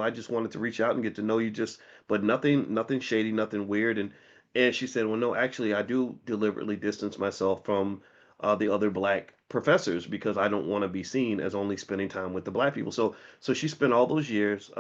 I just wanted to reach out and get to know you, just, but nothing shady, nothing weird. And she said, well, no, actually, I do deliberately distance myself from the other black professors because I don't want to be seen as only spending time with the black people. So she spent all those years,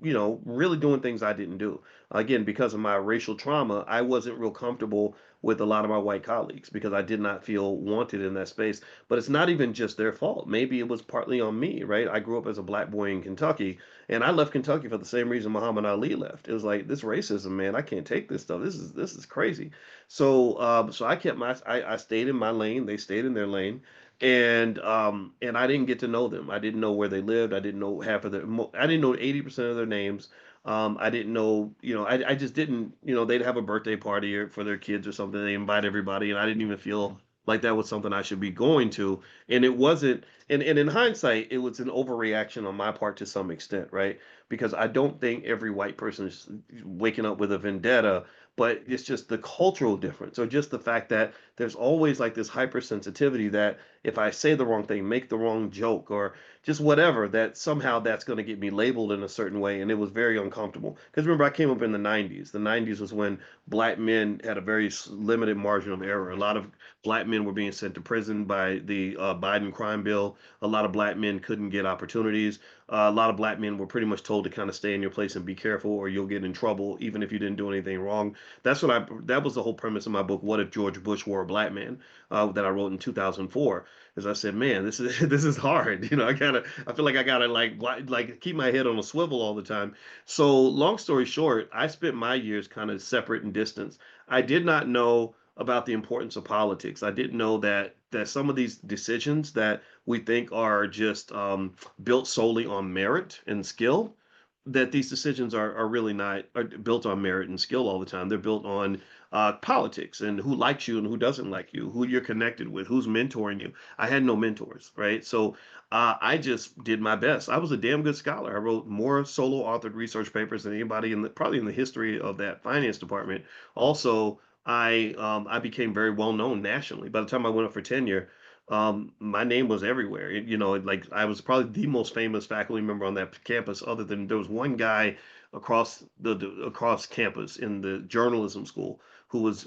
really doing things I didn't do. Again, because of my racial trauma, I wasn't real comfortable with a lot of my white colleagues because I did not feel wanted in that space. But it's not even just their fault. Maybe it was partly on me, right? I grew up as a black boy in Kentucky, and I left Kentucky for the same reason Muhammad Ali left. It was like this racism, man. I can't take this stuff. This is crazy. So I kept I stayed in my lane. They stayed in their lane, and I didn't get to know them. I didn't know where they lived. I didn't know half of their. I didn't know 80% of their names. I didn't know, I just didn't, they'd have a birthday party for their kids or something. They invite everybody, and I didn't even feel like that was something I should be going to. And it wasn't, and in hindsight, it was an overreaction on my part to some extent, right? Because I don't think every white person is waking up with a vendetta, but it's just the cultural difference, or just the fact that there's always like this hypersensitivity that if I say the wrong thing, make the wrong joke, or just whatever, that somehow that's going to get me labeled in a certain way. And it was very uncomfortable. Because remember, I came up in the 90s. The 90s was when black men had a very limited margin of error. A lot of black men were being sent to prison by the Biden crime bill. A lot of black men couldn't get opportunities. A lot of black men were pretty much told to kind of stay in your place and be careful, or you'll get in trouble, even if you didn't do anything wrong. That was the whole premise of my book, What If George Bush Were a Black Man, that I wrote in 2004. As I said, man, this is this is hard. I feel like I gotta like keep my head on a swivel all the time. So long story short, I spent my years kind of separate and distance. I did not know about the importance of politics. I didn't know that some of these decisions that we think are just built solely on merit and skill, that these decisions are really not are built on merit and skill all the time. They're built on politics and who likes you and who doesn't like you, who you're connected with, who's mentoring you. I had no mentors, right? So I just did my best. I was a damn good scholar. I wrote more solo authored research papers than anybody probably in the history of that finance department. Also, I became very well known nationally. By the time I went up for tenure, my name was everywhere. Like I was probably the most famous faculty member on that campus, other than there was one guy across across campus in the journalism school who was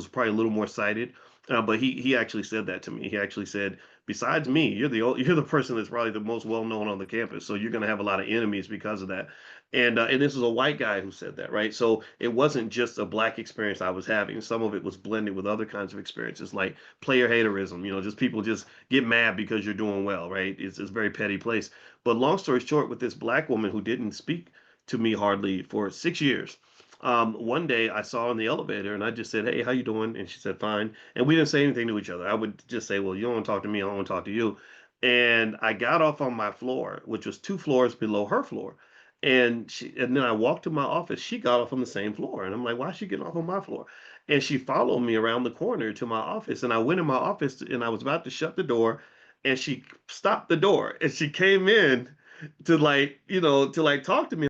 probably a little more cited. But he actually said that to me. He actually said, besides me, you're the person that's probably the most well known on the campus, so you're going to have a lot of enemies because of that. And this was a white guy who said that, right? So it wasn't just a black experience I was having. Some of it was blended with other kinds of experiences, like player haterism. Just people just get mad because you're doing well, right? It's a very petty place. But long story short, with this black woman who didn't speak to me hardly for 6 years. One day I saw her in the elevator and I just said, "Hey, how you doing?" And she said, "Fine." And we didn't say anything to each other. I would just say, "Well, you don't want to talk to me, I don't want to talk to you." And I got off on my floor, which was two floors below her floor. And then I walked to my office. She got off on the same floor. And I'm like, why is she getting off on my floor? And she followed me around the corner to my office. And I went in my office and I was about to shut the door. And she stopped the door and she came in to like, to like talk to me.